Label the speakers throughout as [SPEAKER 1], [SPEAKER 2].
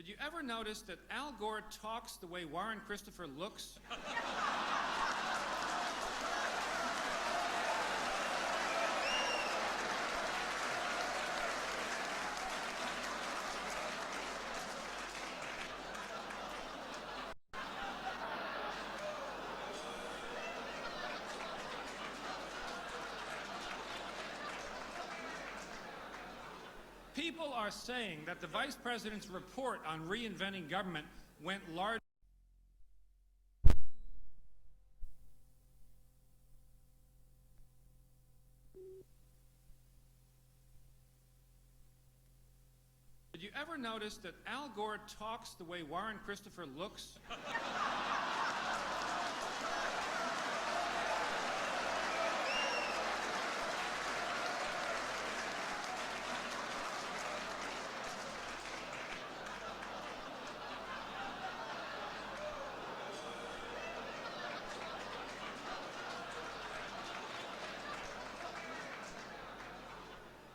[SPEAKER 1] Did you ever notice that Al Gore talks the way Warren Christopher looks? People are saying that the Vice President's report on reinventing government went large. Did you ever notice that Al Gore talks the way Warren Christopher looks?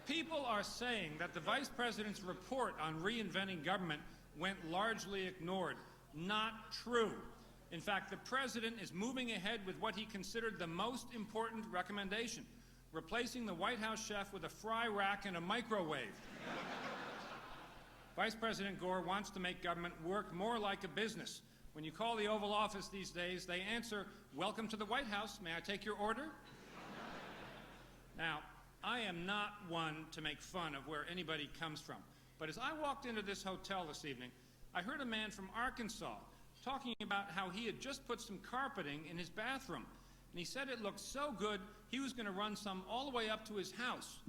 [SPEAKER 1] People are saying that the Vice President's report on reinventing government went largely ignored. Not true. In fact, the President is moving ahead with what he considered the most important recommendation, replacing the White House chef with a fry rack and a microwave. Vice President Gore wants to make government work more like a business. When you call the Oval Office these days, they answer, "Welcome to the White House. May I take your order?" Now, I am not one to make fun of where anybody comes from, but as I walked into this hotel this evening, I heard a man from Arkansas talking about how he had just put some carpeting in his bathroom, and he said it looked so good he was going to run some all the way up to his house.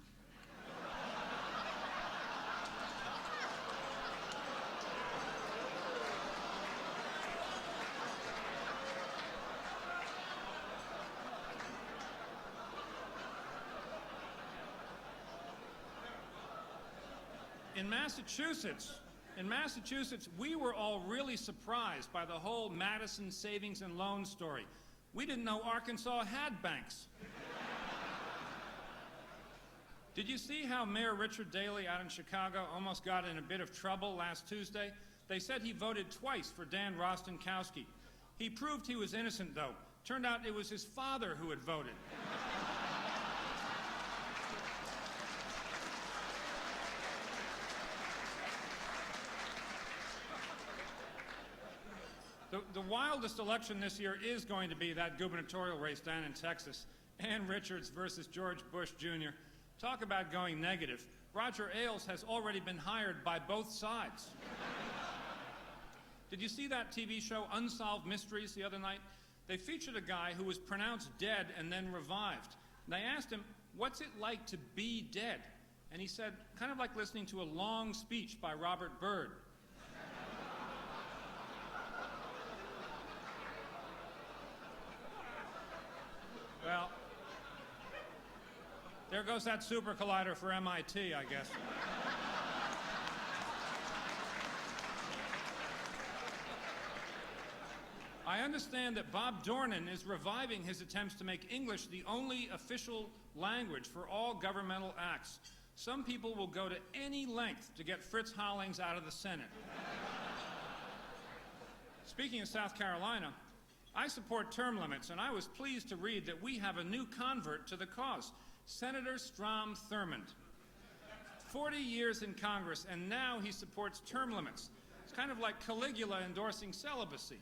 [SPEAKER 1] In Massachusetts, we were all really surprised by the whole Madison Savings and Loan story. We didn't know Arkansas had banks. Did you see how Mayor Richard Daley out in Chicago almost got in a bit of trouble last Tuesday? They said he voted twice for Dan Rostenkowski. He proved he was innocent, though. Turned out it was his father who had voted. The wildest election this year is going to be that gubernatorial race down in Texas. Ann Richards versus George Bush Jr. Talk about going negative. Roger Ailes has already been hired by both sides. Did you see that TV show Unsolved Mysteries the other night? They featured a guy who was pronounced dead and then revived. And they asked him, "What's it like to be dead?" And he said, kind of like listening to a long speech by Robert Byrd. Well, there goes that super collider for MIT, I guess. I understand that Bob Dornan is reviving his attempts to make English the only official language for all governmental acts. Some people will go to any length to get Fritz Hollings out of the Senate. Speaking of South Carolina, I support term limits, and I was pleased to read that we have a new convert to the cause, Senator Strom Thurmond. 40 years in Congress, and now he supports term limits. It's kind of like Caligula endorsing celibacy.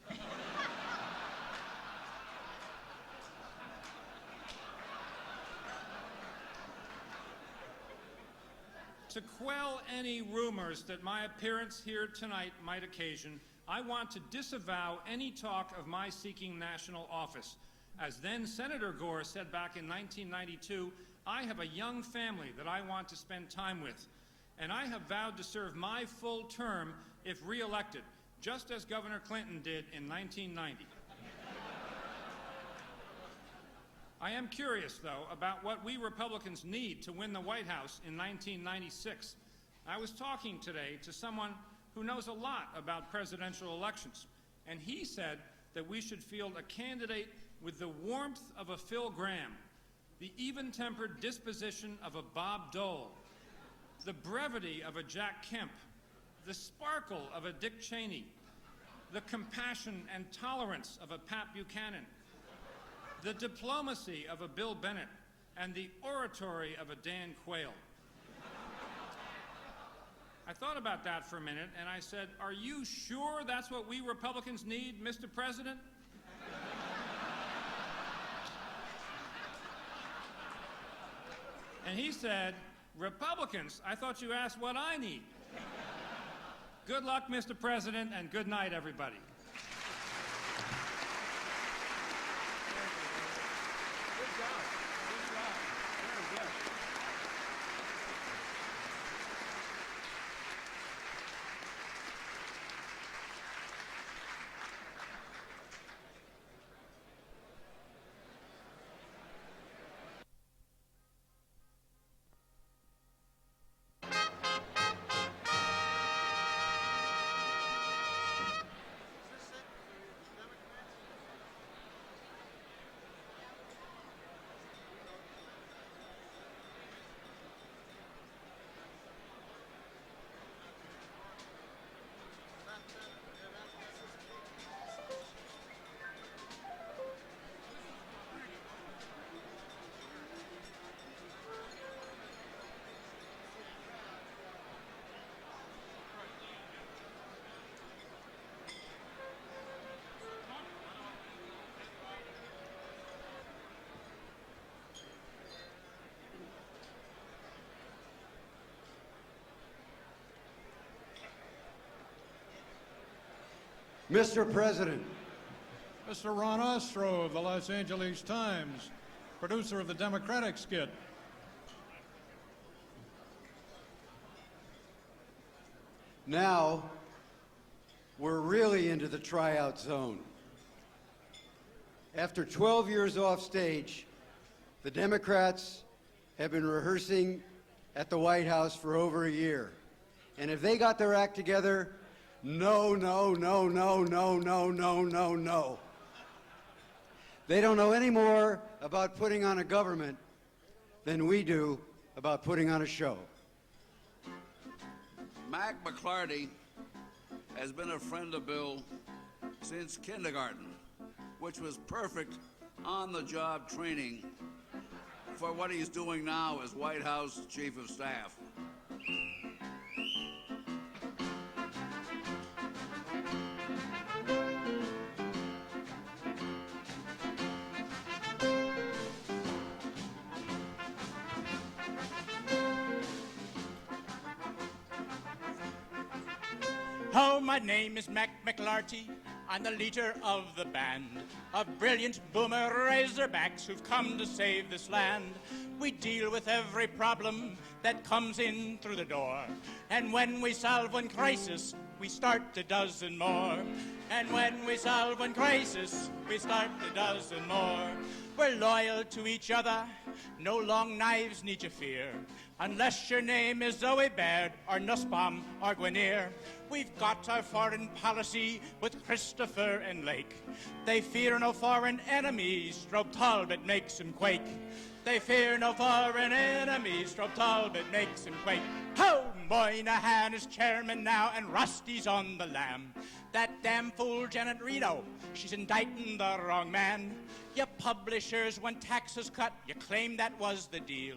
[SPEAKER 1] To quell any rumors that my appearance here tonight might occasion, I want to disavow any talk of my seeking national office. As then Senator Gore said back in 1992, I have a young family that I want to spend time with, and I have vowed to serve my full term if re-elected, just as Governor Clinton did in 1990. I am curious, though, about what we Republicans need to win the White House in 1996. I was talking today to someone who knows a lot about presidential elections, and he said that we should field a candidate with the warmth of a Phil Gramm, the even-tempered disposition of a Bob Dole, the brevity of a Jack Kemp, the sparkle of a Dick Cheney, the compassion and tolerance of a Pat Buchanan, the diplomacy of a Bill Bennett, and the oratory of a Dan Quayle. I thought about that for a minute, and I said, "Are you sure that's what we Republicans need, Mr. President?" And he said, "Republicans, I thought you asked what I need." Good luck, Mr. President, and good night, everybody.
[SPEAKER 2] Good job. Good job. Very good.
[SPEAKER 3] Mr. President,
[SPEAKER 4] Mr. Ron Ostro of the Los Angeles Times, producer of the Democratic skit.
[SPEAKER 3] now we're really into the tryout zone. After 12 years off stage, the Democrats have been rehearsing at the White House for over a year. And if they got their act together, no, no, no, no, no, no, no, no, no. They don't know any more about putting on a government than we do about putting on a show.
[SPEAKER 5] Mac McClarty has been a friend of Bill since kindergarten, which was perfect on-the-job training for what he's doing now as White House Chief of Staff.
[SPEAKER 6] Oh, my name is Mac McLarty. I'm the leader of the band of brilliant boomer razorbacks who've come to save this land. We deal with every problem that comes in through the door. And when we solve one crisis, we start a dozen more. And when we solve one crisis, we start a dozen more. We're loyal to each other, no long knives need you fear. Unless your name is Zoe Baird or Nussbaum or Guinier. We've got our foreign policy with Christopher and Lake. They fear no foreign enemies, Strobe Talbot makes them quake. They fear no foreign enemies, Strobe Talbot makes them quake. Ho! Moynihan is chairman now and Rusty's on the lam. That damn fool Janet Reno, she's indicting the wrong man. Your publishers want taxes cut, you claim that was the deal.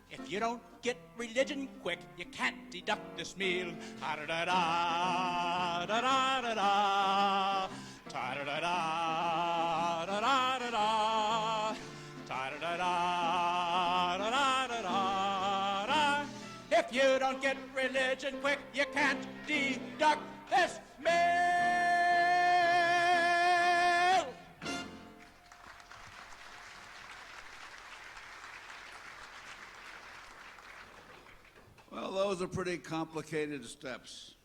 [SPEAKER 6] If you don't get religion quick, you can't deduct this meal. Ta-da-da-da, da-da-da-da, ta-da-da-da, da-da-da-da, ta-da-da-da, da-da-da-da. If you don't get religion quick, you can't deduct this meal.
[SPEAKER 5] Well, those are pretty complicated steps,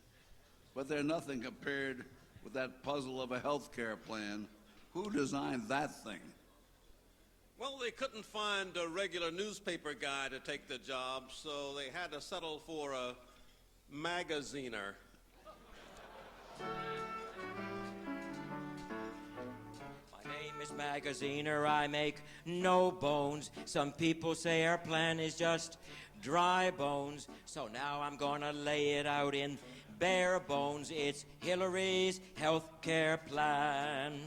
[SPEAKER 5] but they're nothing compared with that puzzle of a health care plan. Who designed that thing?
[SPEAKER 7] Well, they couldn't find a regular newspaper guy to take the job, so they had to settle for a magaziner.
[SPEAKER 8] My name is Magaziner, I make no bones. Some people say our plan is just dry bones. So now I'm gonna lay it out in bare bones. It's Hillary's health care plan.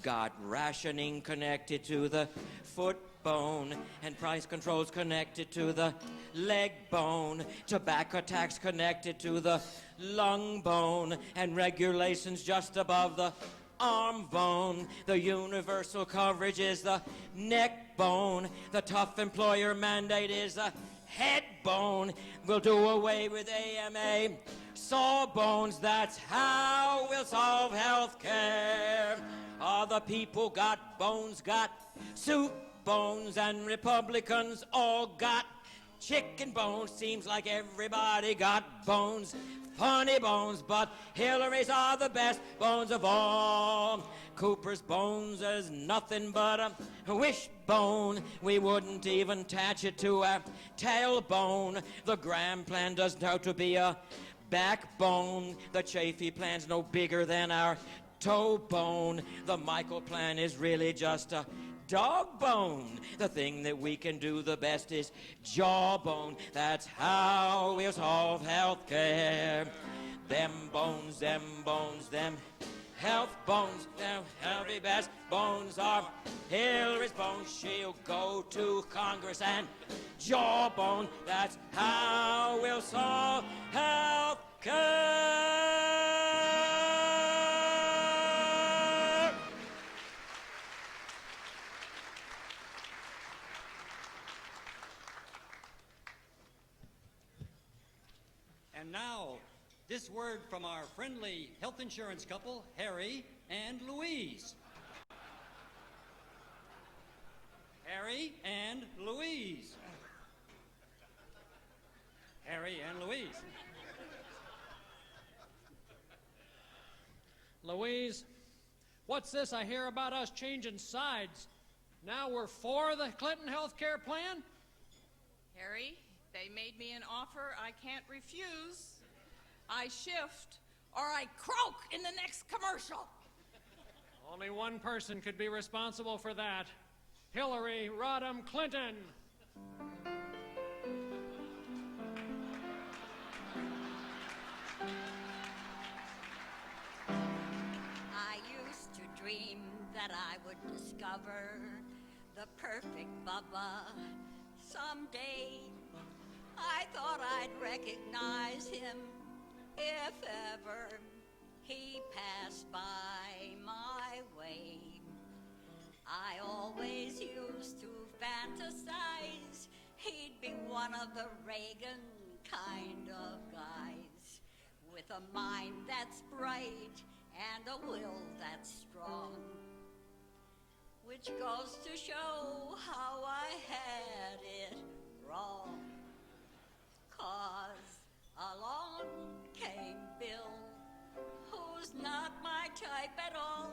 [SPEAKER 8] Got rationing connected to the foot bone, and price controls connected to the leg bone, tobacco tax connected to the lung bone, and regulations just above the arm bone. The universal coverage is the neck bone. The tough employer mandate is the head bone. We'll do away with AMA sawbones. That's how we'll solve health care. All the people got bones, got soup bones, and Republicans all got chicken bones. Seems like everybody got bones, funny bones, but Hillary's are the best bones of all. Cooper's bones is nothing but a wishbone. We wouldn't even attach it to a tailbone. The Graham plan doesn't have to be a backbone. The Chafee plan's no bigger than our toe bone. The Michael plan is really just a dog bone. The thing that we can do the best is jawbone. That's how we'll solve health care. Them bones, them health bones, them healthy best bones are Hillary's bones. She'll go to Congress and jawbone. That's how we'll solve health care.
[SPEAKER 9] And now, this word from our friendly health insurance couple, Harry and Louise. Harry and Louise. Harry and Louise.
[SPEAKER 2] Louise, what's this I hear about us changing sides? Now we're for the Clinton health care plan?
[SPEAKER 10] Harry, they made me an offer I can't refuse. I shift or I croak in the next commercial.
[SPEAKER 2] Only one person could be responsible for that. Hillary Rodham Clinton.
[SPEAKER 11] I used to dream that I would discover the perfect Bubba someday. I thought I'd recognize him if ever he passed by my way. I always used to fantasize he'd be one of the Reagan kind of guys, with a mind that's bright and a will that's strong, which goes to show how I had it wrong. 'Cause along came Bill, who's not my type at all.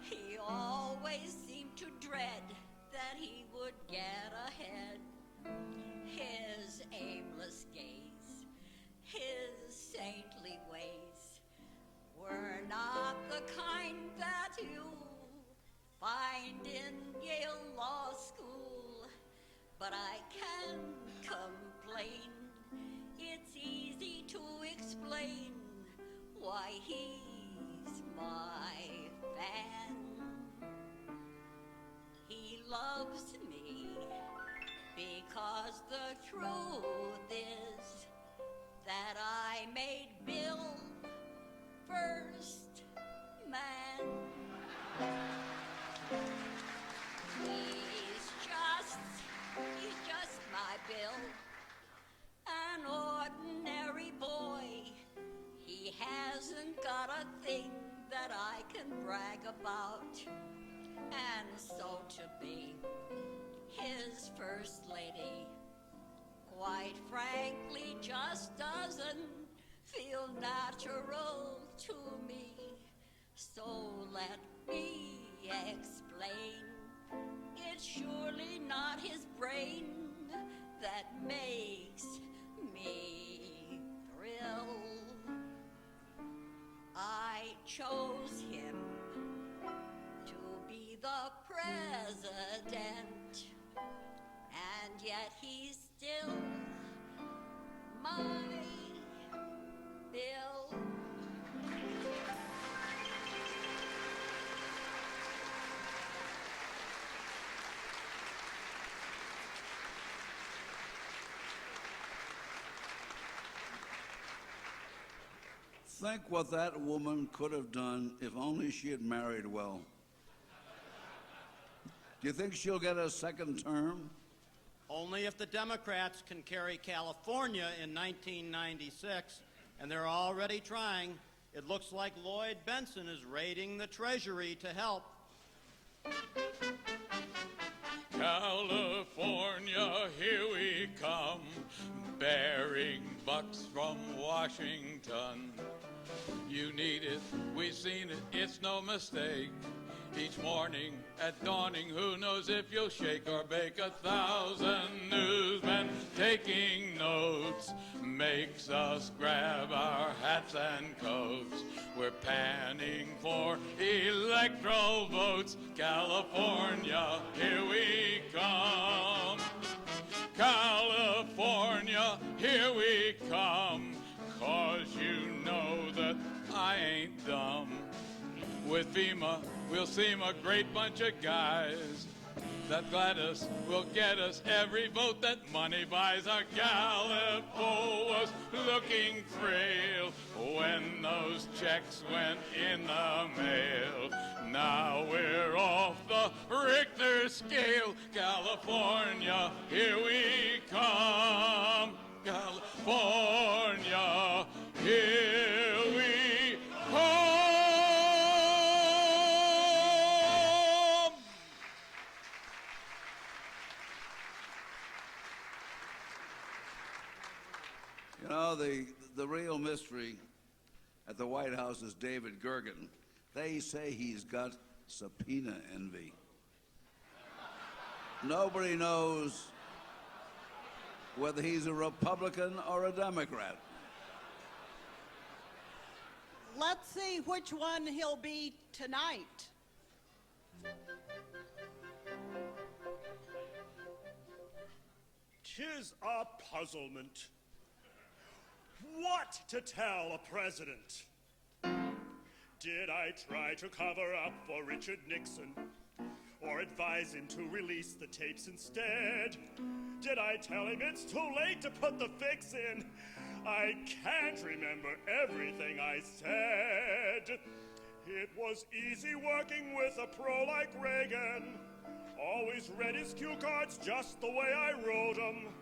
[SPEAKER 11] He always seemed to dread that he would get ahead. His aimless gaze, his saintly ways were not the kind that you find in Yale Law School. But I can complain. It's easy to explain why he's my fan. He loves me because the truth is that I made Bill first man. He's just my Bill, an ordinary boy. He hasn't got a thing that I can brag about. And so to be his first lady, quite frankly, just doesn't feel natural to me. So let me explain. It's surely not his brain that makes me thrill. I chose him to be the president, and yet he's still my Bill.
[SPEAKER 5] Think what that woman could have done if only she had married well. Do you think she'll get a second term?
[SPEAKER 12] Only if the Democrats can carry California in 1996, and they're already trying. It looks like Lloyd Benson is raiding the Treasury to help.
[SPEAKER 13] California, here we come, bearing bucks from Washington. You need it, we've seen it, it's no mistake. Each morning at dawning, who knows if you'll shake or bake. 1,000 newsmen taking notes makes us grab our hats and coats. We're panning for electoral votes. California, here we come. California, here we come. 'Cause you know that I ain't dumb. With FEMA, we'll seem a great bunch of guys. That Gladys will get us every vote that money buys. Our Gallipo was looking frail when those checks went in the mail. Now we're off the Richter scale. California, here we come. California, here we come.
[SPEAKER 5] You know, the real mystery at the White House is David Gergen. They say he's got subpoena envy. Nobody knows whether he's a Republican or a Democrat.
[SPEAKER 14] Let's see which one he'll be tonight.
[SPEAKER 15] "'Tis a puzzlement. What to tell a president? Did I try to cover up for Richard Nixon, or advise him to release the tapes instead? Did I tell him it's too late to put the fix in? I can't remember everything I said. It was easy working with a pro like Reagan. Always read his cue cards just the way I wrote them.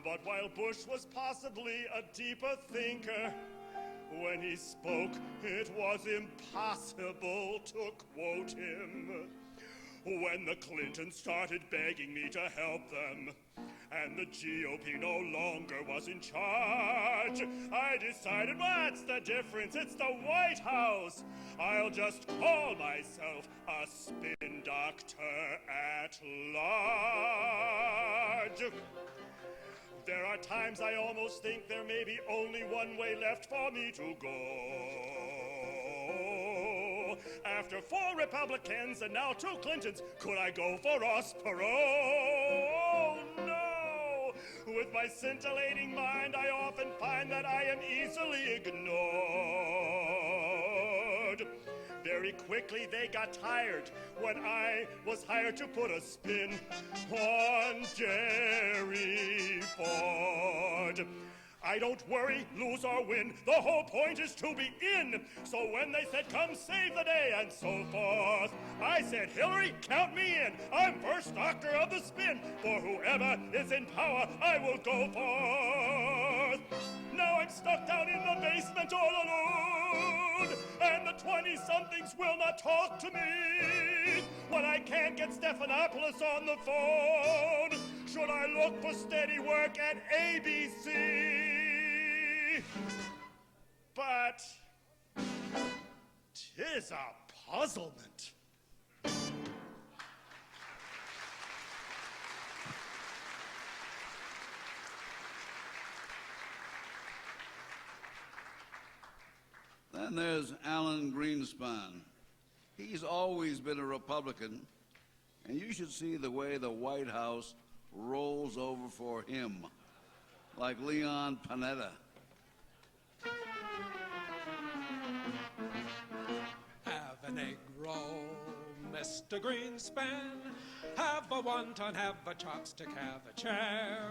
[SPEAKER 15] But while Bush was possibly a deeper thinker, when he spoke, it was impossible to quote him. When the Clintons started begging me to help them, and the GOP no longer was in charge, I decided, what's the difference? It's the White House. I'll just call myself a spin doctor at large. There are times I almost think there may be only one way left for me to go. After 4 Republicans and now 2 Clintons, could I go for Ross Perot? Oh, no! With my scintillating mind, I often find that I am easily ignored. Very quickly they got tired when I was hired to put a spin on Jerry Ford. I don't worry, lose or win, the whole point is to be in. So when they said, come save the day, and so forth, I said, Hillary, count me in. I'm first doctor of the spin. For whoever is in power, I will go forth. Now I'm stuck down in the basement all alone, and the 20-somethings will not talk to me. When I can't get Stephanopoulos on the phone, should I look for steady work at ABC? But 'tis a puzzlement.
[SPEAKER 5] Then there's Alan Greenspan. He's always been a Republican, and you should see the way the White House rolls over for him, like Leon Panetta.
[SPEAKER 16] Have an egg roll, Mr. Greenspan. Have a wonton, have a chopstick, have a chair.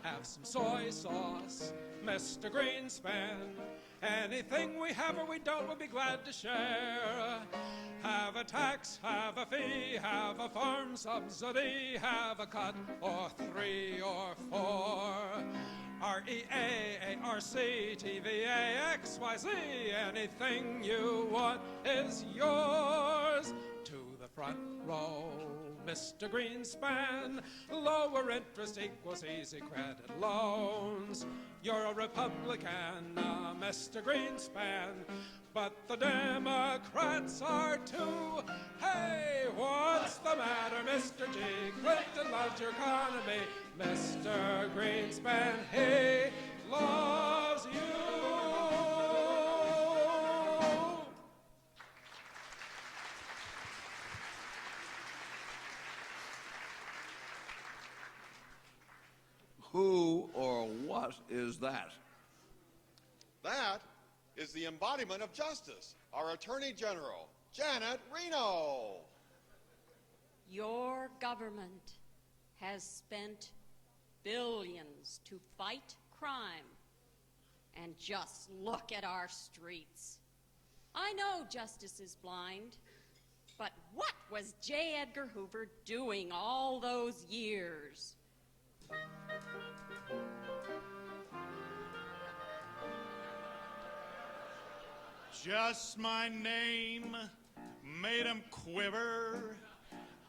[SPEAKER 16] Have some soy sauce, Mr. Greenspan. Anything we have or we don't, we'll be glad to share. Have a tax, have a fee, have a farm subsidy, have a cut or 3 or 4. REA, ARC, TVA, XYZ, anything you want is yours. To the front row, Mr. Greenspan. Lower interest equals easy credit loans. You're a Republican, Mr. Greenspan, but the Democrats are too. Hey, what's the matter, Mr. G? Clinton loves your economy. Mr. Greenspan, he loves you.
[SPEAKER 5] Who or what is that?
[SPEAKER 17] That is the embodiment of justice, our Attorney General, Janet Reno.
[SPEAKER 11] Your government has spent billions to fight crime. And just look at our streets. I know justice is blind, but what was J. Edgar Hoover doing all those years?
[SPEAKER 15] Just my name made 'em quiver.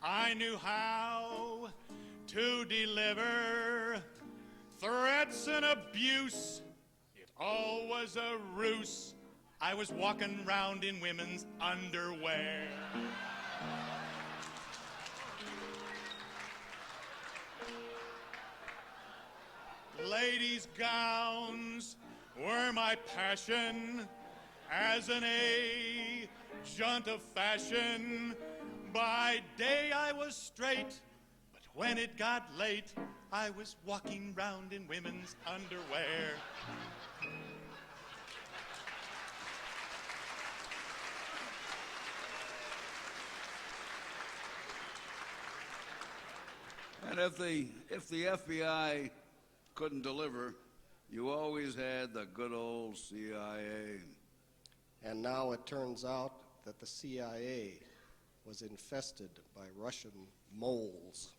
[SPEAKER 15] I knew how to deliver threats and abuse. It all was a ruse. I was walking round in women's underwear. Ladies' gowns were my passion. As an agent of fashion, by day I was straight, but when it got late, I was walking round in women's underwear.
[SPEAKER 5] And if the FBI couldn't deliver, you always had the good old CIA.
[SPEAKER 18] And now it turns out that the CIA was infested by Russian moles.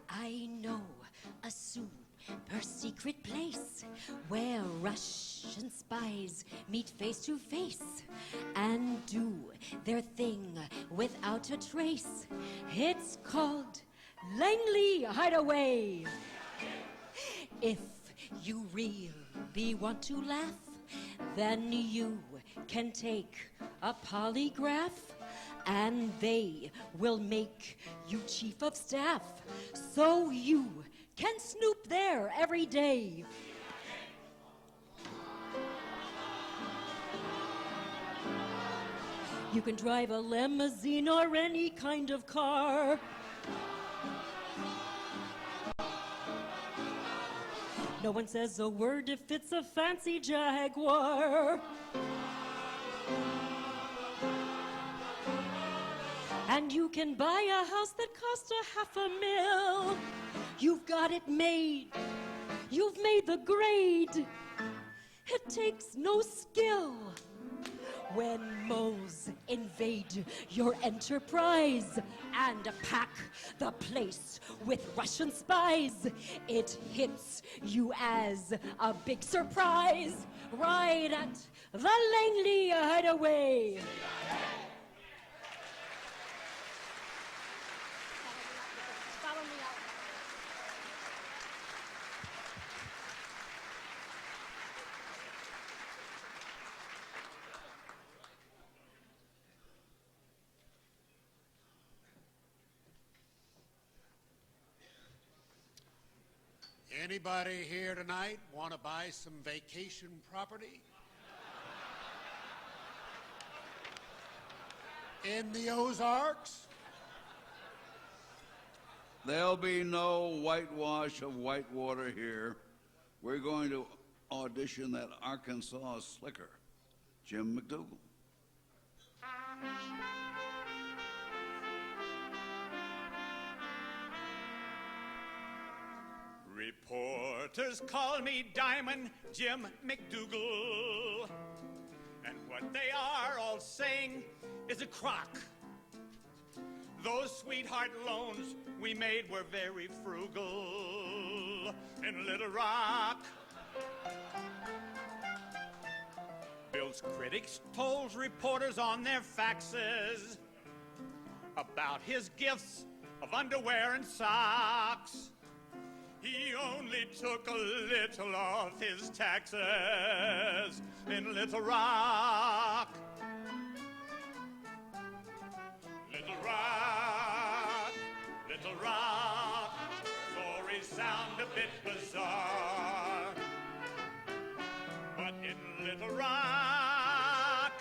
[SPEAKER 11] I know a super secret place where Russian spies meet face to face and do their thing without a trace. It's called Langley Hideaway. If you really want to laugh, then you can take a polygraph and they will make you chief of staff, so you can snoop there every day. You can drive a limousine or any kind of car. No one says a word if it's a fancy Jaguar. And you can buy a house that costs $500,000. You've got it made. You've made the grade. It takes no skill. When moles invade your enterprise and pack the place with Russian spies, it hits you as a big surprise right at the Langley Hideaway. Follow me out.
[SPEAKER 16] Anybody here tonight want to buy some vacation property? In the Ozarks?
[SPEAKER 5] There'll be no whitewash of Whitewater here. We're going to audition that Arkansas slicker, Jim McDougal.
[SPEAKER 6] Reporters call me Diamond Jim McDougal, and what they are all saying is a crock. Those sweetheart loans we made were very frugal in Little Rock. Bill's critics told reporters on their faxes about his gifts of underwear and socks. He only took a little off his taxes in Little Rock. Little Rock, Little Rock, stories sound a bit bizarre. But in Little Rock,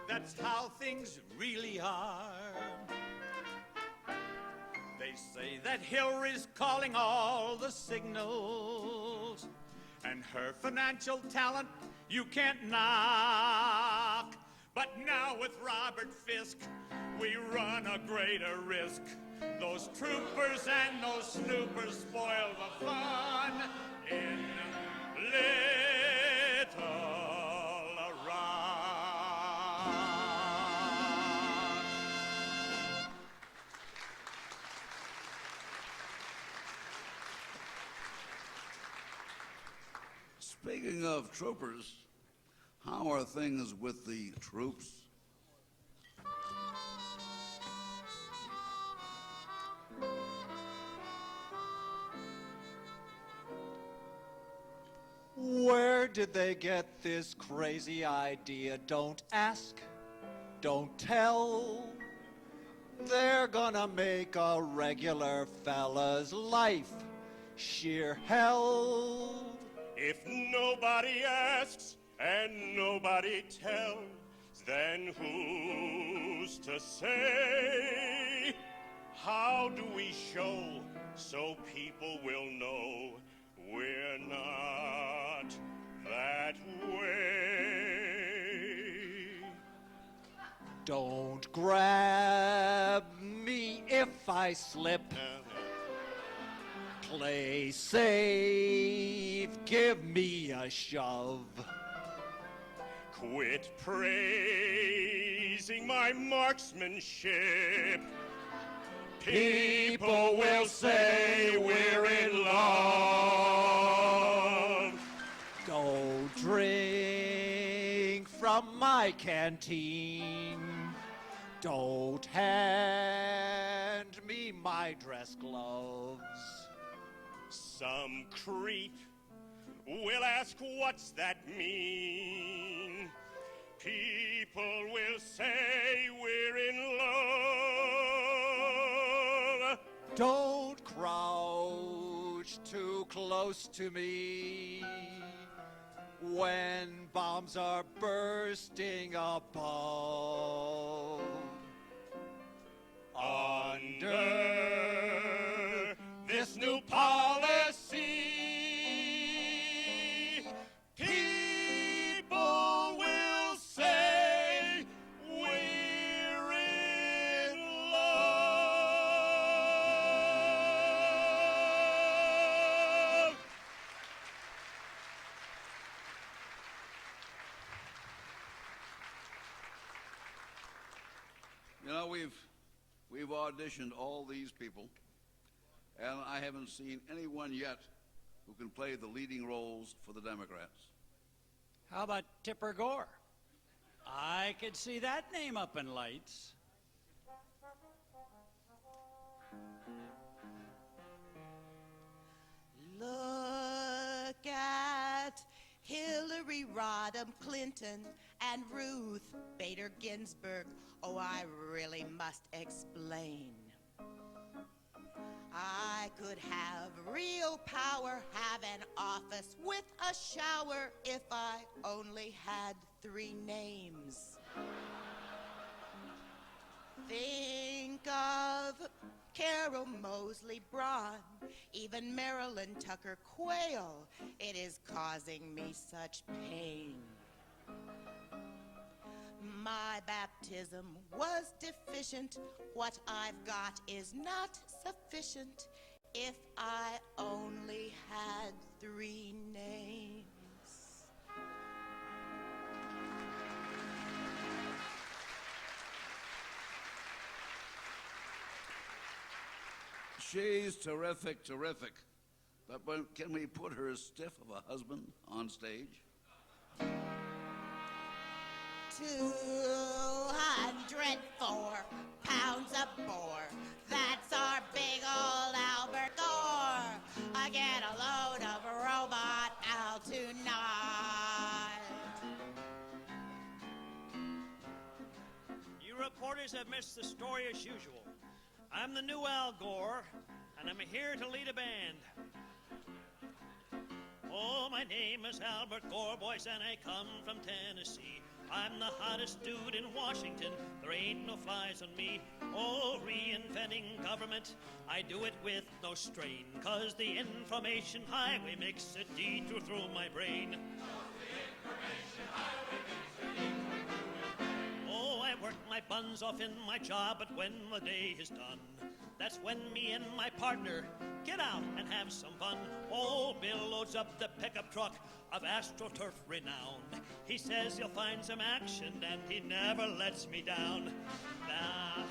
[SPEAKER 6] that's how things really are. They say that Hillary's calling all the signals, and her financial talent you can't knock. But now with Robert Fisk, we run a greater risk. Those troopers and those snoopers spoil the fun in Little Rock.
[SPEAKER 5] Speaking of troopers, how are things with the troops?
[SPEAKER 19] Where did they get this crazy idea? Don't ask, don't tell. They're gonna make a regular fella's life sheer hell.
[SPEAKER 15] If nobody asks and nobody tells, then who's to say? How do we show so people will know we're not that way?
[SPEAKER 19] Don't grab me if I slip. Play safe, give me a shove.
[SPEAKER 15] Quit praising my marksmanship. People will say we're in love.
[SPEAKER 19] Don't drink from my canteen. Don't hand me my dress gloves.
[SPEAKER 15] Some creep will ask, what's that mean? People will say we're in love.
[SPEAKER 19] Don't crouch too close to me when bombs are bursting above. Under this new policy, people will say we're in love.
[SPEAKER 5] You know, we've auditioned all these people, and I haven't seen anyone yet who can play the leading roles for the Democrats.
[SPEAKER 9] How about Tipper Gore? I could see that name up in lights.
[SPEAKER 14] Look at Hillary Rodham Clinton and Ruth Bader Ginsburg. Oh, I really must explain. I could have real power, have an office with a shower if I only had 3 names. Think of Carol Moseley Braun, even Marilyn Tucker Quayle. It is causing me such pain. My baptism was deficient. What I've got is not sufficient. If I only had 3 names.
[SPEAKER 5] She's terrific, terrific. But can we put her stiff of a husband on stage?
[SPEAKER 14] 204 pounds of bore. That's our big old Albert Gore. I get a load of robot Al tonight.
[SPEAKER 20] You reporters have missed the story as usual. I'm the new Al Gore, and I'm here to lead a band. Oh, my name is Albert Gore, boys, and I come from Tennessee. I'm the hottest dude in Washington. There ain't no flies on me. Oh, reinventing government, I do it with no strain, 'cause the information highway makes a detour through my brain. Oh, I work my buns off in my job, but when the day is done, that's when me and my partner get out and have some fun. Old Bill loads up the pickup truck of AstroTurf renown. He says he'll find some action, and he never lets me down. Nah.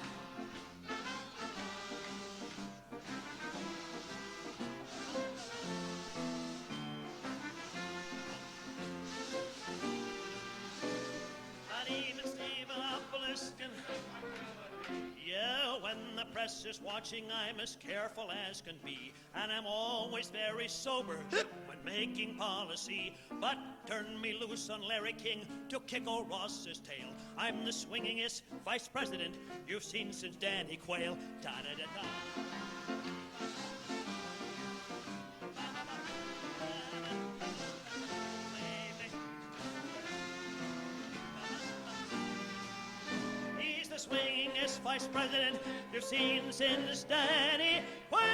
[SPEAKER 20] Not even Stephenopoulos can... Yeah, when the press is watching, I'm as careful as can be, and I'm always very sober when making policy. But turn me loose on Larry King to kick old Ross's tail. I'm the swingingest vice president you've seen since Danny Quayle. Da-da-da-da. He's the swingingest vice president you've seen since Danny Quayle.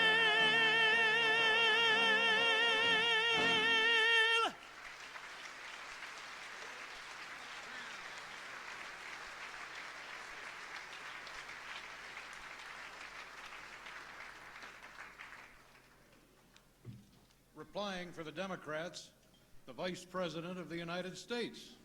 [SPEAKER 4] Replying for the Democrats, the Vice President of the United States.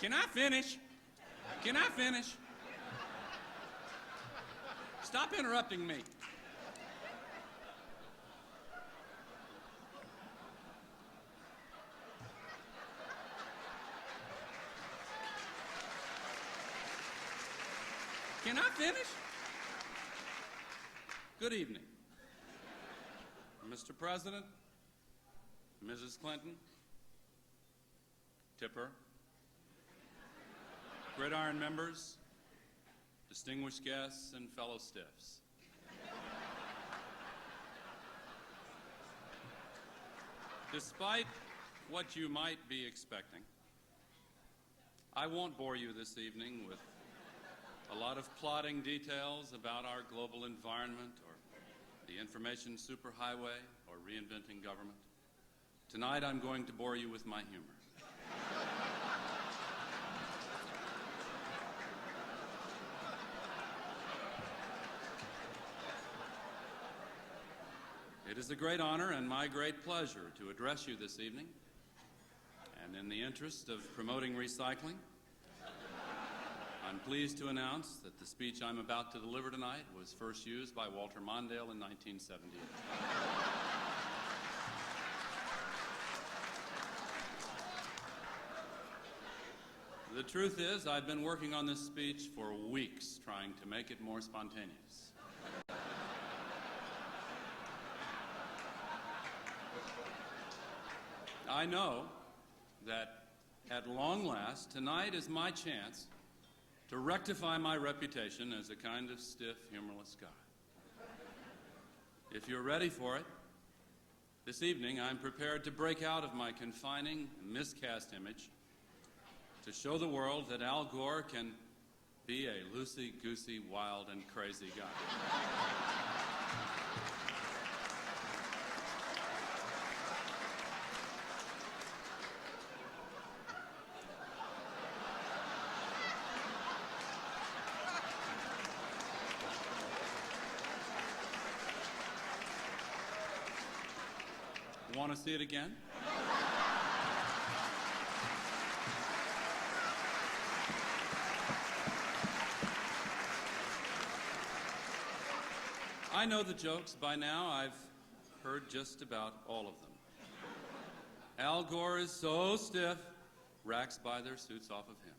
[SPEAKER 13] Can I finish? Can I finish? Stop interrupting me. Can I finish? Good evening. Mr. President, Mrs. Clinton, Tipper, Gridiron members, distinguished guests, and fellow stiffs. Despite what you might be expecting, I won't bore you this evening with a lot of plodding details about our global environment or the information superhighway or reinventing government. Tonight I'm going to bore you with my humor.
[SPEAKER 21] It is a great honor and my great pleasure to address you this evening. And in the interest of promoting recycling, I'm pleased to announce that the speech I'm about to deliver tonight was first used by Walter Mondale in 1978. The truth is, I've been working on this speech for weeks, trying to make it more spontaneous. I know that at long last, tonight is my chance to rectify my reputation as a kind of stiff, humorless guy. If you're ready for it, this evening I'm prepared to break out of my confining, miscast image to show the world that Al Gore can be a loosey-goosey, wild, and crazy guy. Want to see it again? I know the jokes by now. I've heard just about all of them. Al Gore is so stiff, racks buy their suits off of him.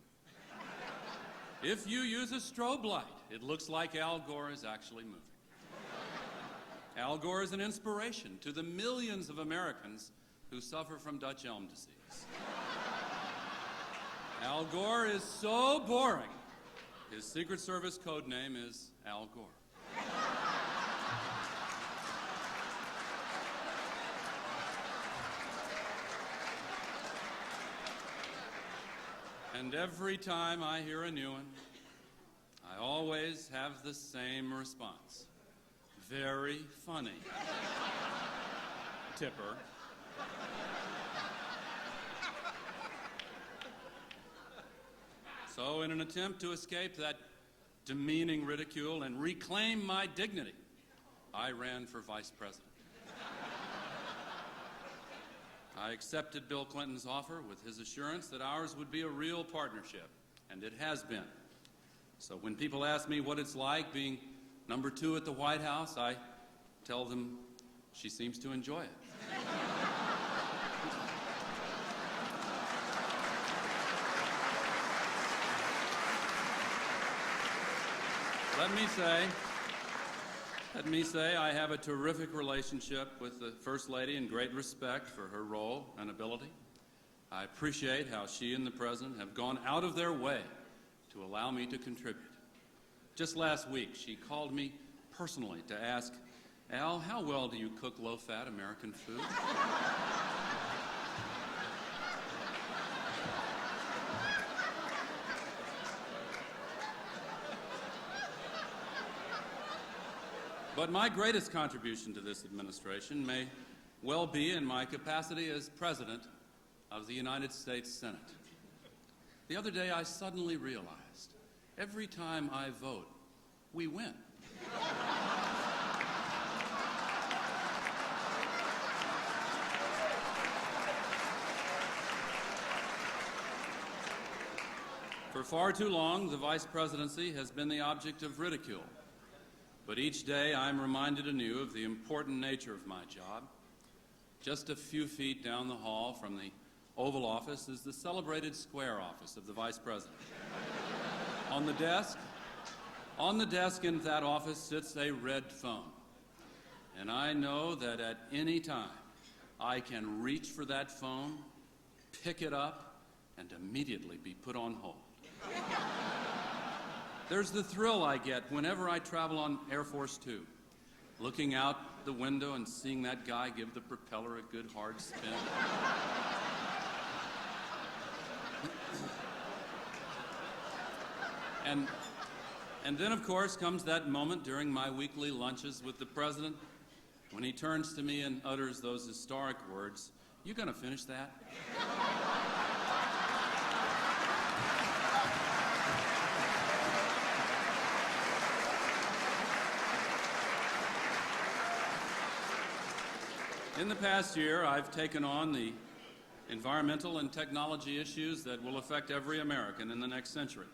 [SPEAKER 21] If you use a strobe light, it looks like Al Gore is actually moving. Al Gore is an inspiration to the millions of Americans who suffer from Dutch elm disease. Al Gore is so boring, his Secret Service code name is Al Gore. And every time I hear a new one, I always have the same response. Very funny. Tipper. So, in an attempt to escape that demeaning ridicule and reclaim my dignity, I ran for vice president. I accepted Bill Clinton's offer with his assurance that ours would be a real partnership, and it has been. So when people ask me what it's like being number 2 at the White House, I tell them she seems to enjoy it. Let me say I have a terrific relationship with the First Lady and great respect for her role and ability. I appreciate how she and the President have gone out of their way to allow me to contribute. Just last week, she called me personally to ask, Al, how well do you cook low-fat American food? But my greatest contribution to this administration may well be in my capacity as President of the United States Senate. The other day, I suddenly realized every time I vote, we win. For far too long, the vice presidency has been the object of ridicule. But each day, I'm reminded anew of the important nature of my job. Just a few feet down the hall from the Oval Office is the celebrated square office of the Vice President. On the desk in that office sits a red phone. And I know that at any time, I can reach for that phone, pick it up, and immediately be put on hold. There's the thrill I get whenever I travel on Air Force Two, looking out the window and seeing that guy give the propeller a good hard spin. And then, of course, comes that moment during my weekly lunches with the President when he turns to me and utters those historic words, "You gonna finish that?" In the past year, I've taken on the environmental and technology issues that will affect every American in the next century.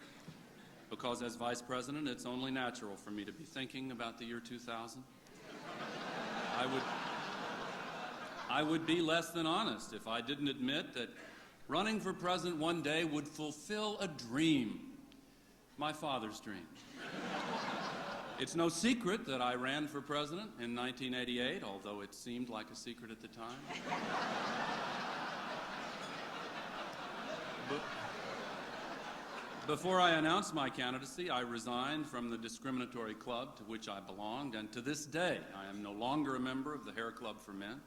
[SPEAKER 21] Because as Vice President, it's only natural for me to be thinking about the year 2000. I would be less than honest if I didn't admit that running for president one day would fulfill a dream, my father's dream. It's no secret that I ran for president in 1988, although it seemed like a secret at the time. Before I announced my candidacy, I resigned from the discriminatory club to which I belonged, and to this day, I am no longer a member of the Hair Club for Men.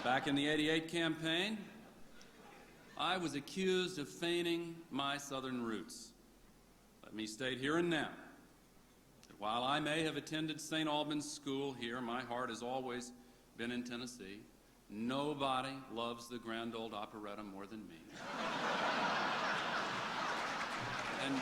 [SPEAKER 21] Back in the '88 campaign, I was accused of feigning my Southern roots. Let me state here and now that while I may have attended St. Albans School here, my heart has always been in Tennessee. Nobody loves the Grand Ole Operetta more than me. And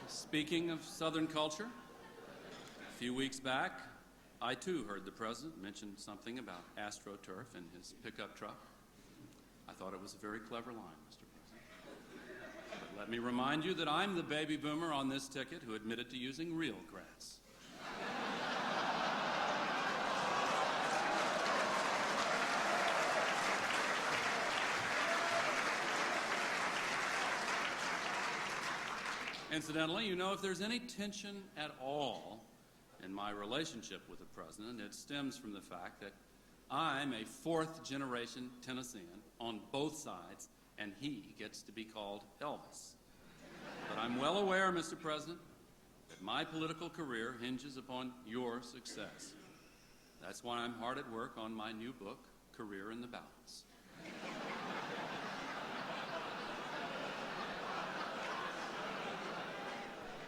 [SPEAKER 21] speaking of Southern culture, a few weeks back, I too heard the president mention something about AstroTurf in his pickup truck. I thought it was a very clever line, Mr. President. But let me remind you that I'm the baby boomer on this ticket who admitted to using real grass. Incidentally, you know, if there's any tension at all in my relationship with the president, it stems from the fact that I'm a fourth-generation Tennessean on both sides, and he gets to be called Elvis. But I'm well aware, Mr. President, that my political career hinges upon your success. That's why I'm hard at work on my new book, Career in the Balance.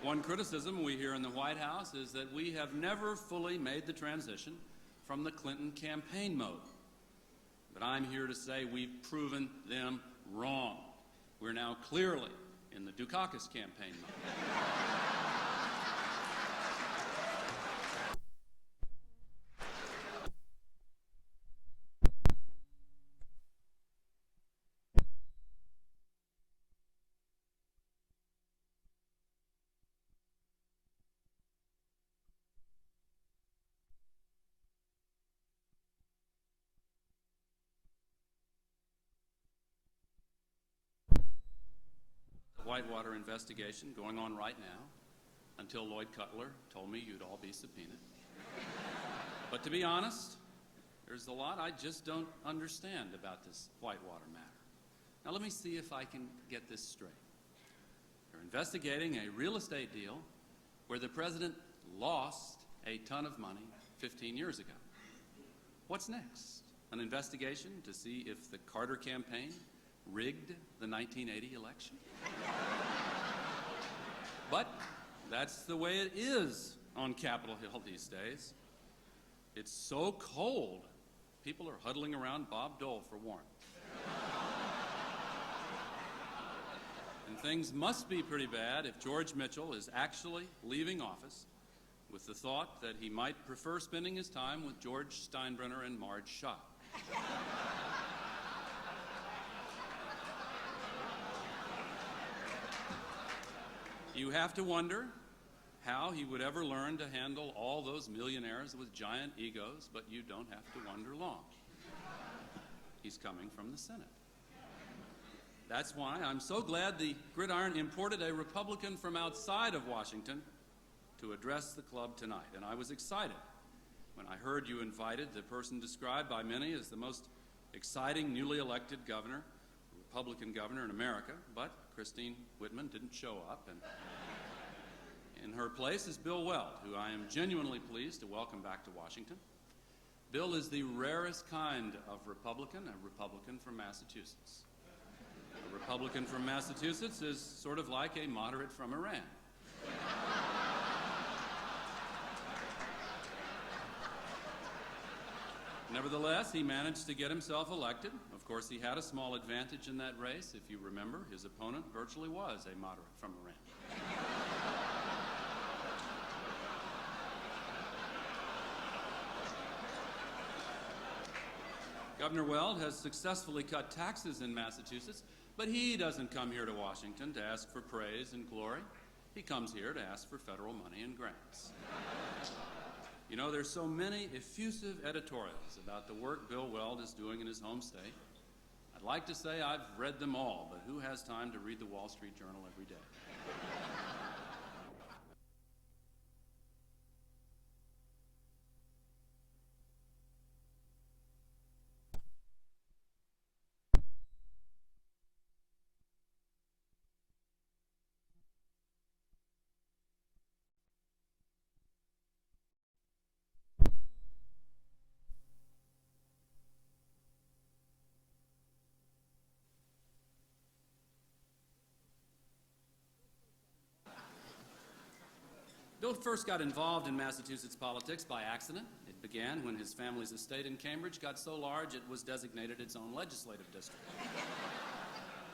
[SPEAKER 21] One criticism we hear in the White House is that we have never fully made the transition from the Clinton campaign mode. But I'm here to say we've proven them wrong. We're now clearly in the Dukakis campaign mode. Whitewater investigation going on right now until Lloyd Cutler told me you'd all be subpoenaed. But to be honest, there's a lot I just don't understand about this Whitewater matter. Now let me see if I can get this straight. They're investigating a real estate deal where the president lost a ton of money 15 years ago. What's next? An investigation to see if the Carter campaign rigged the 1980 election? But that's the way it is on Capitol Hill these days. It's so cold, people are huddling around Bob Dole for warmth. And things must be pretty bad if George Mitchell is actually leaving office with the thought that he might prefer spending his time with George Steinbrenner and Marge Schott. You have to wonder how he would ever learn to handle all those millionaires with giant egos, but you don't have to wonder long. He's coming from the Senate. That's why I'm so glad the Gridiron imported a Republican from outside of Washington to address the club tonight. And I was excited when I heard you invited the person described by many as the most exciting newly elected governor, Republican governor in America, but Christine Whitman didn't show up, and in her place is Bill Weld, who I am genuinely pleased to welcome back to Washington. Bill is the rarest kind of Republican, a Republican from Massachusetts. A Republican from Massachusetts is sort of like a moderate from Iran. Nevertheless, he managed to get himself elected. Of course, he had a small advantage in that race. If you remember, his opponent virtually was a moderate from Iran. Governor Weld has successfully cut taxes in Massachusetts, but he doesn't come here to Washington to ask for praise and glory. He comes here to ask for federal money and grants. You know, there's so many effusive editorials about the work Bill Weld is doing in his home state. I'd like to say I've read them all, but who has time to read the Wall Street Journal every day? Bill first got involved in Massachusetts politics by accident. It began when his family's estate in Cambridge got so large it was designated its own legislative district.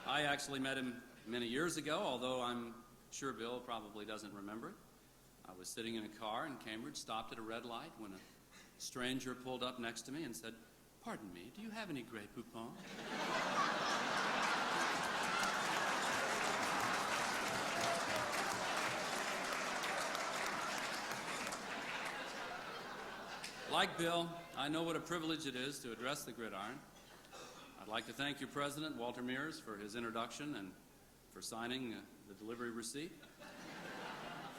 [SPEAKER 21] I actually met him many years ago, although I'm sure Bill probably doesn't remember it. I was sitting in a car in Cambridge, stopped at a red light when a stranger pulled up next to me and said, "Pardon me, do you have any Grey Poupon?" Like Bill, I know what a privilege it is to address the Gridiron. I'd like to thank your president, Walter Mears, for his introduction and for signing the delivery receipt.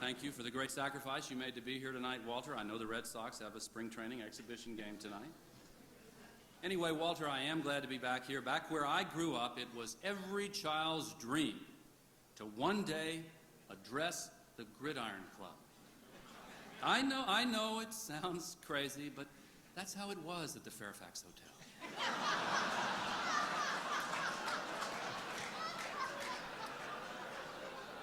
[SPEAKER 21] Thank you for the great sacrifice you made to be here tonight, Walter. I know the Red Sox have a spring training exhibition game tonight. Anyway, Walter, I am glad to be back here. Back where I grew up, it was every child's dream to one day address the Gridiron Club. I know it sounds crazy, but that's how it was at the Fairfax Hotel.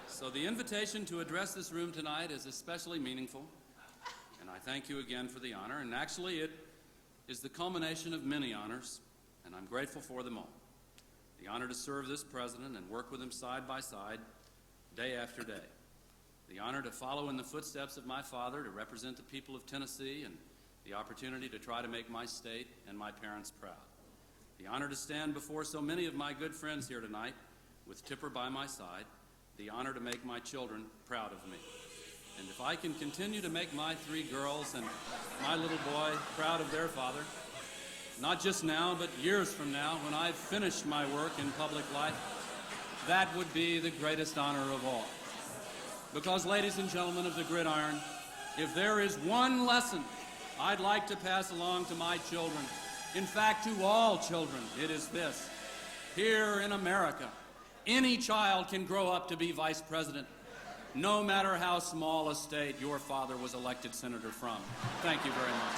[SPEAKER 21] So the invitation to address this room tonight is especially meaningful, and I thank you again for the honor. And actually, it is the culmination of many honors, and I'm grateful for them all. The honor to serve this president and work with him side by side, day after day. The honor to follow in the footsteps of my father, to represent the people of Tennessee, and the opportunity to try to make my state and my parents proud. The honor to stand before so many of my good friends here tonight, with Tipper by my side. The honor to make my children proud of me. And if I can continue to make my 3 girls and my little boy proud of their father, not just now, but years from now, when I've finished my work in public life, that would be the greatest honor of all. Because, ladies and gentlemen of the Gridiron, if there is one lesson I'd like to pass along to my children, in fact to all children, it is this. Here in America, any child can grow up to be vice president, no matter how small a state your father was elected senator from. Thank you very much.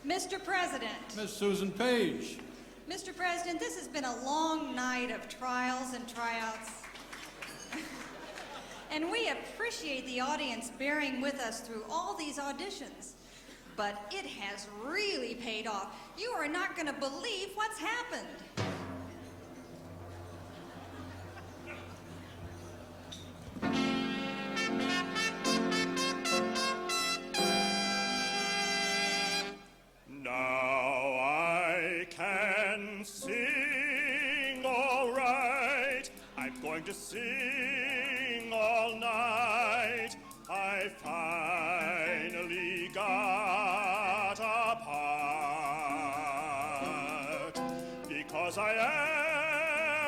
[SPEAKER 1] Mr. President.
[SPEAKER 4] Miss Susan Page.
[SPEAKER 1] Mr. President, this has been a long night of trials and tryouts. And we appreciate the audience bearing with us through all these auditions. But it has really paid off. You are not going to believe what's happened.
[SPEAKER 15] To sing all night, I finally got a part, because I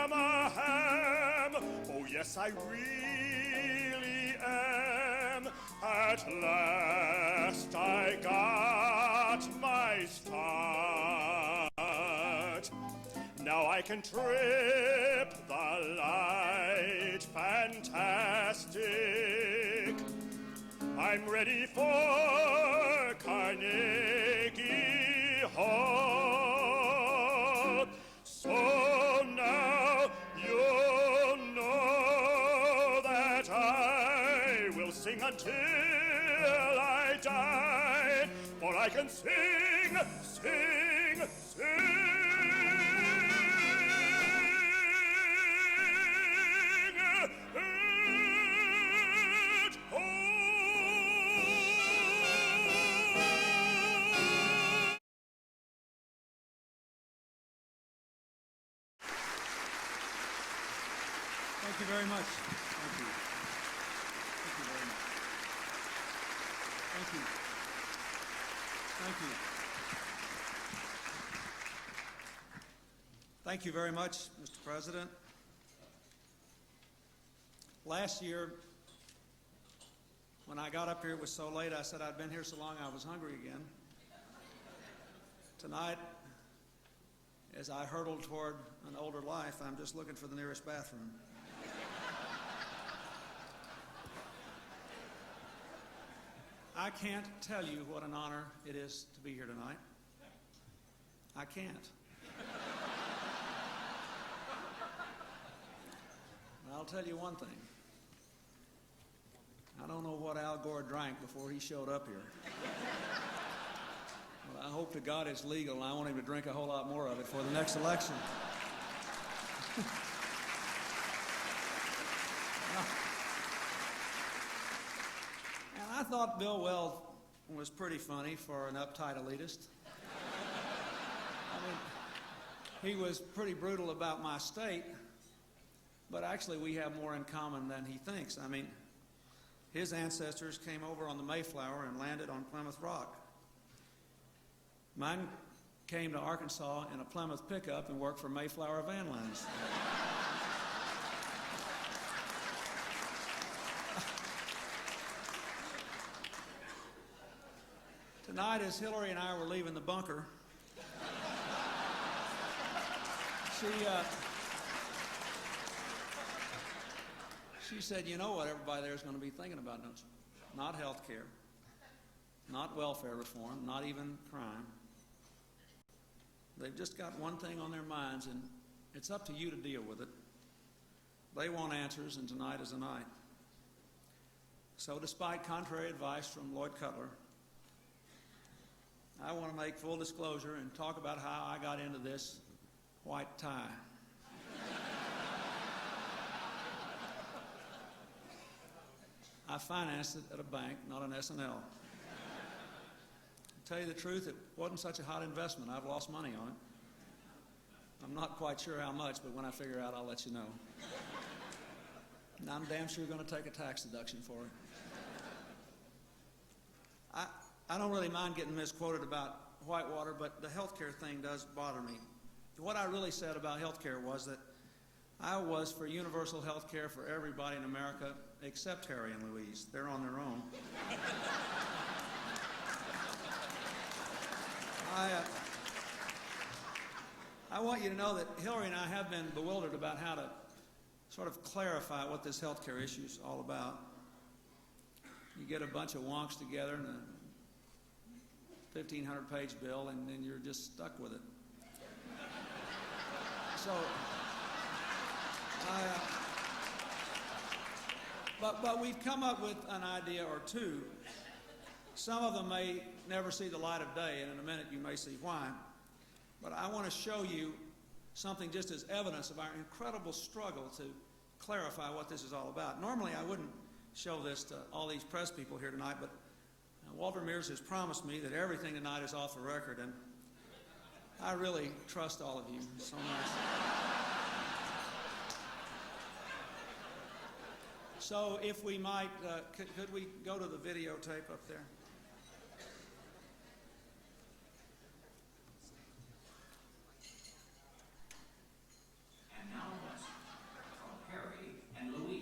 [SPEAKER 15] am a ham, oh yes. Yes, I really am. At last I got my start. Now I can trip the light fantastic. I'm ready for Carnegie Hall. So now you'll know that I will sing until I die, for I can sing, sing, sing.
[SPEAKER 4] Thank you very much. Thank you. Thank you very much. Thank you. Thank you. Thank you very much, Mr. President. Last year, when I got up here, it was so late, I said I'd been here so long I was hungry again. Tonight, as I hurtle toward an older life, I'm just looking for the nearest bathroom. I can't tell you what an honor it is to be here tonight. I can't. But I'll tell you one thing. I don't know what Al Gore drank before he showed up here. But I hope to God it's legal, and I want him to drink a whole lot more of it for the next election. And I thought Bill Weld was pretty funny for an uptight elitist. I mean, he was pretty brutal about my state, but actually we have more in common than he thinks. I mean, his ancestors came over on the Mayflower and landed on Plymouth Rock. Mine came to Arkansas in a Plymouth pickup and worked for Mayflower Van Lines. Tonight, as Hillary and I were leaving the bunker, she said, you know what everybody there is going to be thinking about, don't you? Not health care, not welfare reform, not even crime. They've just got one thing on their minds, and it's up to you to deal with it. They want answers, and tonight is the night. So despite contrary advice from Lloyd Cutler, I want to make full disclosure and talk about how I got into this white tie. I financed it at a bank, not an S&L. To tell you the truth, it wasn't such a hot investment. I've lost money on it. I'm not quite sure how much, but when I figure out, I'll let you know. And I'm damn sure going to take a tax deduction for it. I don't really mind getting misquoted about Whitewater, but the health care thing does bother me. What I really said about health care was that I was for universal health care for everybody in America except Harry and Louise. They're on their own. I want you to know that Hillary and I have been bewildered about how to sort of clarify what this health care issue is all about. You get a bunch of wonks together in a 1,500-page bill, and then you're just stuck with it. So, but we've come up with an idea or two. Some of them may never see the light of day, and in a minute you may see why. But I want to show you something just as evidence of our incredible struggle to clarify what this is all about. Normally I wouldn't show this to all these press people here tonight, but Walter Mears has promised me that everything tonight is off the record, and I really trust all of you so much. So if we might, could we go to the videotape up there?
[SPEAKER 3] And now let's Harry and Louise.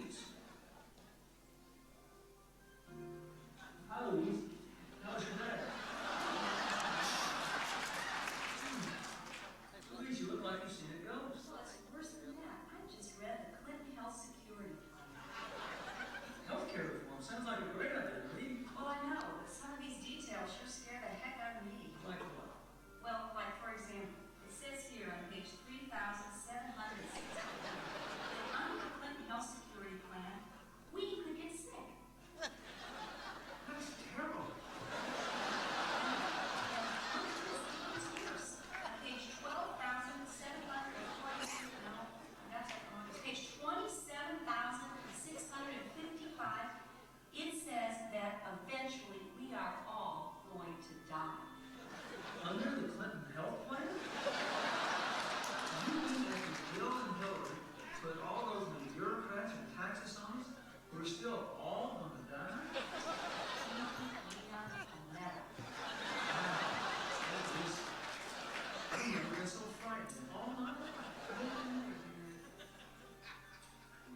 [SPEAKER 4] You're so frightened. All my life.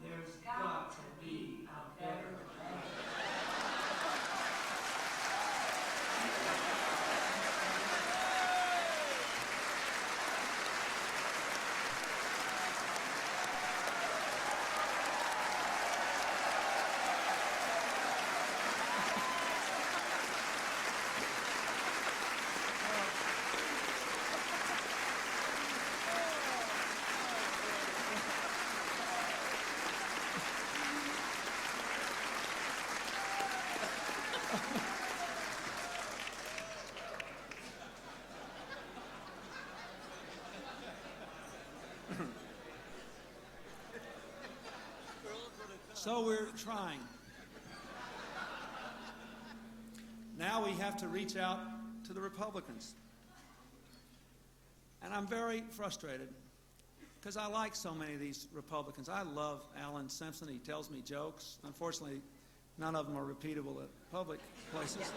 [SPEAKER 4] There's got to be a better way. So we're trying. Now we have to reach out to the Republicans. And I'm very frustrated because I like so many of these Republicans. I love Alan Simpson. He tells me jokes. Unfortunately, none of them are repeatable at public places.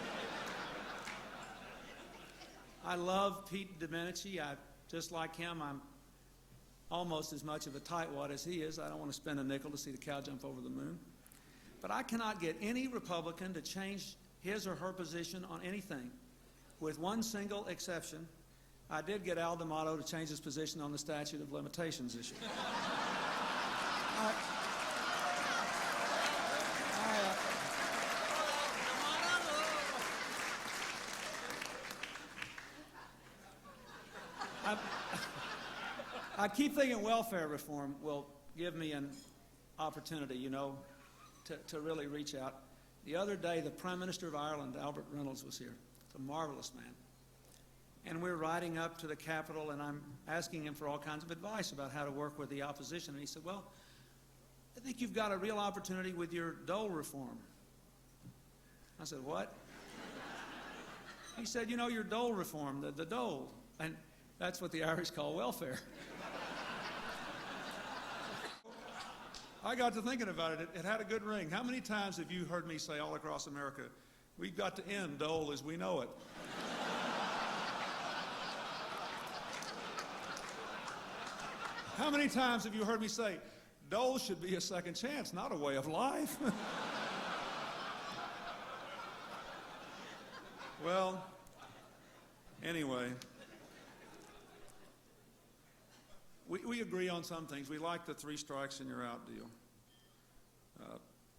[SPEAKER 4] I love Pete Domenici. Just like him, I'm almost as much of a tightwad as he is. I don't want to spend a nickel to see the cow jump over the moon. But I cannot get any Republican to change his or her position on anything, with one single exception. I did get Al D'Amato to change his position on the statute of limitations issue. I keep thinking welfare reform will give me an opportunity, to really reach out. The other day, the Prime Minister of Ireland, Albert Reynolds, was here. He's a marvelous man. And we're riding up to the Capitol, and I'm asking him for all kinds of advice about how to work with the opposition. And he said, well, I think you've got a real opportunity with your dole reform. I said, what? He said, your dole reform, the dole. And that's what the Irish call welfare. I got to thinking about it. It had a good ring. How many times have you heard me say all across America, we've got to end dole as we know it? How many times have you heard me say, dole should be a second chance, not a way of life? Well, anyway, we agree on some things. We like the 3 strikes and you're out deal.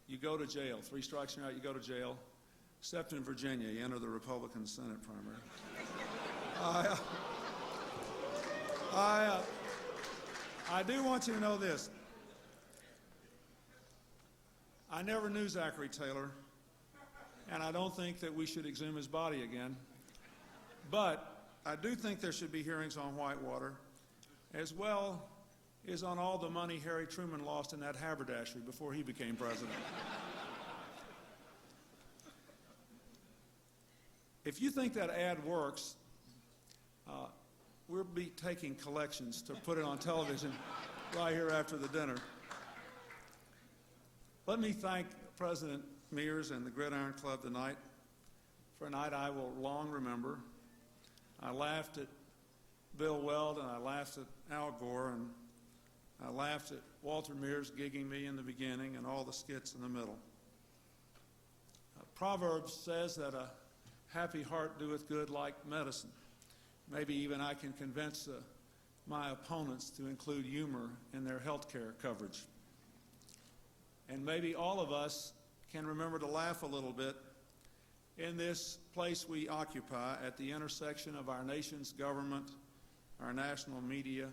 [SPEAKER 4] You go to jail. 3 strikes and you're out, you go to jail. Except in Virginia, you enter the Republican Senate primary. I do want you to know this. I never knew Zachary Taylor, and I don't think that we should exhume his body again. But I do think there should be hearings on Whitewater, as well as on all the money Harry Truman lost in that haberdashery before he became president. If you think that ad works, we'll be taking collections to put it on television right here after the dinner. Let me thank President Mears and the Gridiron Club tonight for a night I will long remember. I laughed at Bill Weld, and I laughed at Al Gore, and I laughed at Walter Mears gigging me in the beginning and all the skits in the middle. Proverbs says that a happy heart doeth good like medicine. Maybe even I can convince my opponents to include humor in their health care coverage. And maybe all of us can remember to laugh a little bit in this place we occupy at the intersection of our nation's government, our national media,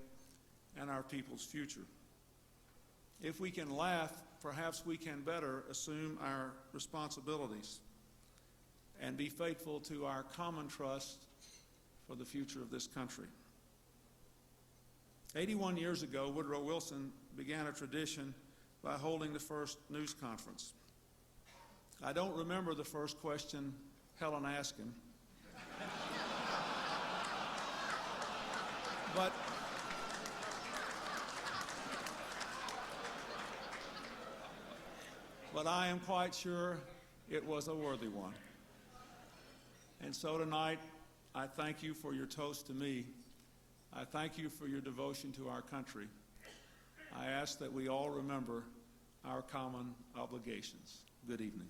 [SPEAKER 4] and our people's future. If we can laugh, perhaps we can better assume our responsibilities and be faithful to our common trust for the future of this country. 81 years ago, Woodrow Wilson began a tradition by holding the first news conference. I don't remember the first question Helen asked him. But I am quite sure it was a worthy one. And so tonight, I thank you for your toast to me. I I thank you for your devotion to our country. I ask that we all remember our common obligations. Good evening.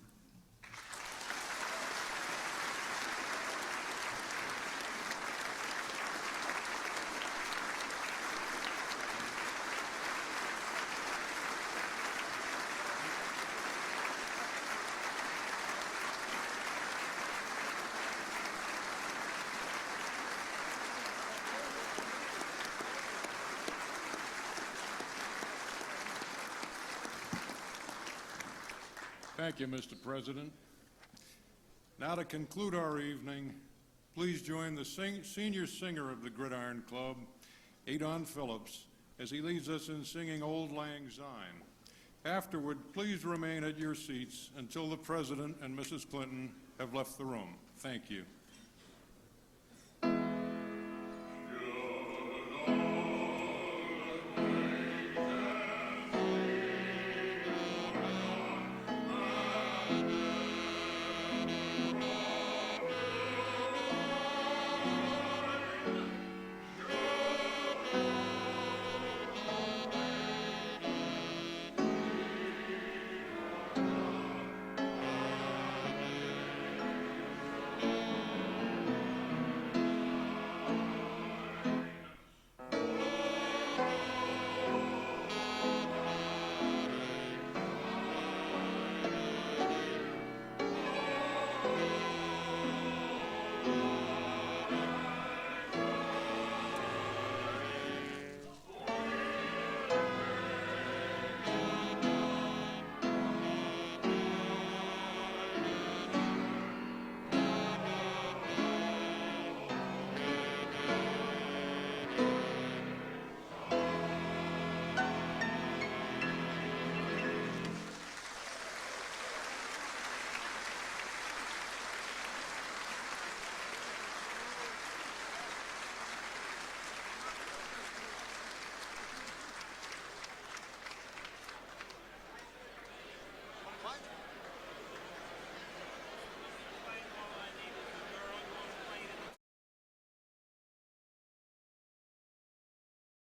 [SPEAKER 3] Thank you, Mr. President. Now to conclude our evening, please join the senior singer of the Gridiron Club, Adon Phillips, as he leads us in singing Old Lang Syne. Afterward, please remain at your seats until the President and Mrs. Clinton have left the room. Thank you.